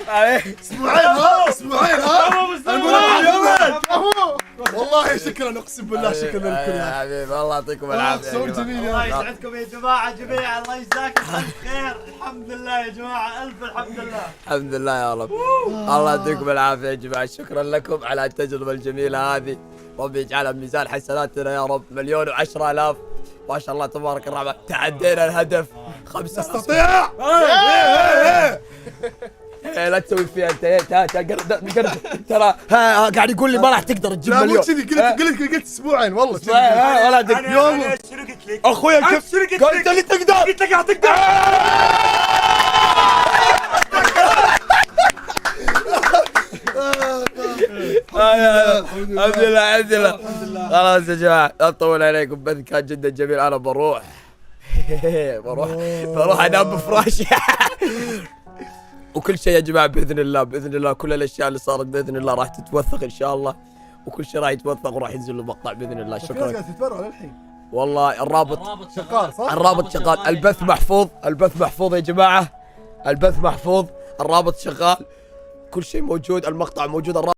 اسبوعين ها اسبوعين ها والله شكرا اقسم بالله شكرا لكم يا حبيبي الله يعطيكم العافيه. صوت جميل الله يسعدكم يا جماعه جميعا، الله يجزاكم الف خير. الحمد لله يا جماعه، الف الحمد لله. الحمد لله يا رب. الله يعطيكم العافيه يا جماعه، شكرا لكم على التجربه الجميله هذه، ربي يجعلها بميزان حسناتنا يا رب. 1,010,000 ما شاء الله تبارك الرحمن، تعدينا الهدف 5. استطيع لا تسوي فيها انت ترى قاعد يقول لي ما راح تقدر تجيب لا مو مليون. كذي قلت اسبوعين والله ولا دق يوم انا شنو قلت لك؟ اخوي شنو قلت قلت لك؟ لي تقدر، قلت لك تقدر. الحمد لله الحمد لله. خلاص يا جماعه لا اطول عليكم، بث كان جدا جميل. انا بروح بروح انام بفراشي. وكل شيء يا جماعه باذن الله باذن الله، كل الاشياء اللي صارت باذن الله راح تتوثق ان شاء الله، وكل شيء راح يتوثق وراح ينزل له مقطع باذن الله. شكرا تتبرع للحين والله. الرابط شغال صح؟ الرابط شغال، البث محفوظ، البث محفوظ يا جماعه، البث محفوظ، الرابط شغال، كل شيء موجود، المقطع موجود، الرابط